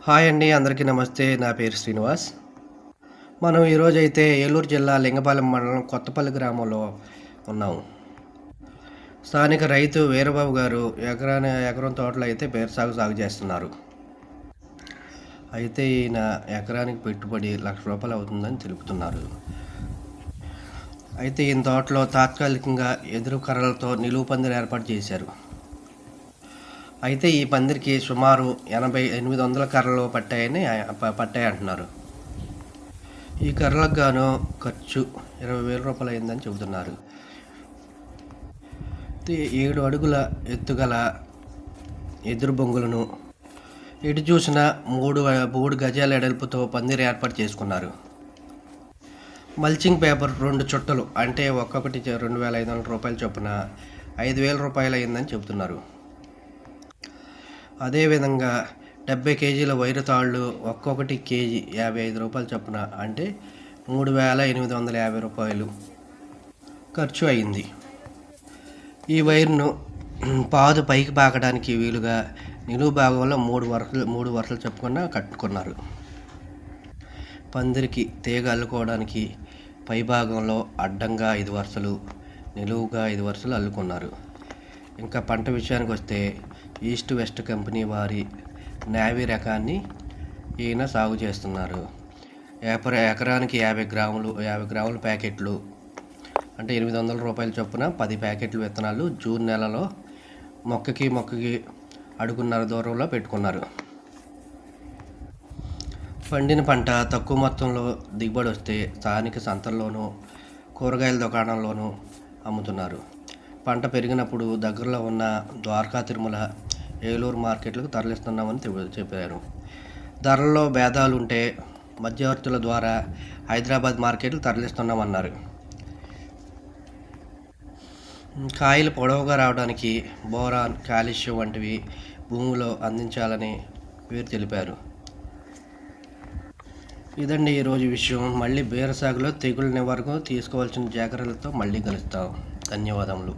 Hi అండి. అందరికీ నమస్తే. నా పేరు శ్రీనివాస్. మనం ఈరోజైతే ఏలూరు జిల్లా లింగపాలెం మండలం కొత్తపల్లి గ్రామంలో ఉన్నాము. స్థానిక రైతు వీరబాబు గారు ఎకరం తోటలో అయితే సాగు చేస్తున్నారు. అయితే ఈయన ఎకరానికి పెట్టుబడి ₹1,00,000 అవుతుందని తెలుపుతున్నారు. అయితే ఈయన తోటలో తాత్కాలికంగా ఎదురు కర్రలతో నిలువు పందిరి ఏర్పాటు చేశారు. అయితే ఈ పందిరికి సుమారు 800 కర్రలు పట్టాయంటున్నారు. ఈ కర్రలకు గాను ఖర్చు ₹20,000 అయిందని చెబుతున్నారు. 7 అడుగుల ఎత్తుగల ఎదురు బొంగులను ఎటు చూసిన 3 గజాల ఎడల్పుతో పందిరి ఏర్పాటు చేసుకున్నారు. మల్చింగ్ పేపర్ 2 చుట్టలు అంటే ఒక్కొక్కటి ₹2,500 చొప్పున ₹5,000 అయిందని చెబుతున్నారు. అదేవిధంగా 70 కేజీల వైరు తాళ్ళు ఒక్కొక్కటి కేజీ ₹55 చొప్పున అంటే ₹3,850 ఖర్చు అయింది. ఈ వైర్ను పాదు పైకి పాకడానికి వీలుగా నిలువు భాగంలో 3 వరుసలు చొప్పున కట్టుకున్నారు. పందిరికి తీగ అల్లుకోవడానికి పై భాగంలో అడ్డంగా 5 వరుసలు, నిలువుగా 5 వరుసలు అల్లుకున్నారు. ఇంకా పంట విషయానికి వస్తే ఈస్ట్ వెస్ట్ కంపెనీ వారి నేవీ రకాన్ని ఈయన సాగు చేస్తున్నారు. ఎకరానికి 50 గ్రాముల ప్యాకెట్లు అంటే ₹800 చొప్పున 10 ప్యాకెట్లు విత్తనాలు జూన్ నెలలో మొక్కకి అడుగున్నర దూరంలో పెట్టుకున్నారు. పండిన పంట తక్కువ మొత్తంలో దిగుబడి వస్తే స్థానిక సంతల్లోనూ కూరగాయల దుకాణంలోనూ అమ్ముతున్నారు. పంట పెరిగినప్పుడు దగ్గరలో ఉన్న ద్వారకా, తిరుమల, ఏలూరు మార్కెట్లకు తరలిస్తున్నామని చెప్పారు. ధరల్లో భేదాలుంటే మధ్యవర్తుల ద్వారా హైదరాబాద్ మార్కెట్లు తరలిస్తున్నామన్నారు. కాయలు పొడవుగా రావడానికి బోరాన్, కాల్షియం వంటివి భూమిలో అందించాలని వీరు తెలిపారు. ఇదండి ఈరోజు విషయం. మళ్ళీ బీర సాగులో తెగులు నివారణకు తీసుకోవాల్సిన జాగ్రత్తలతో మళ్ళీ కలుస్తాం. ధన్యవాదములు.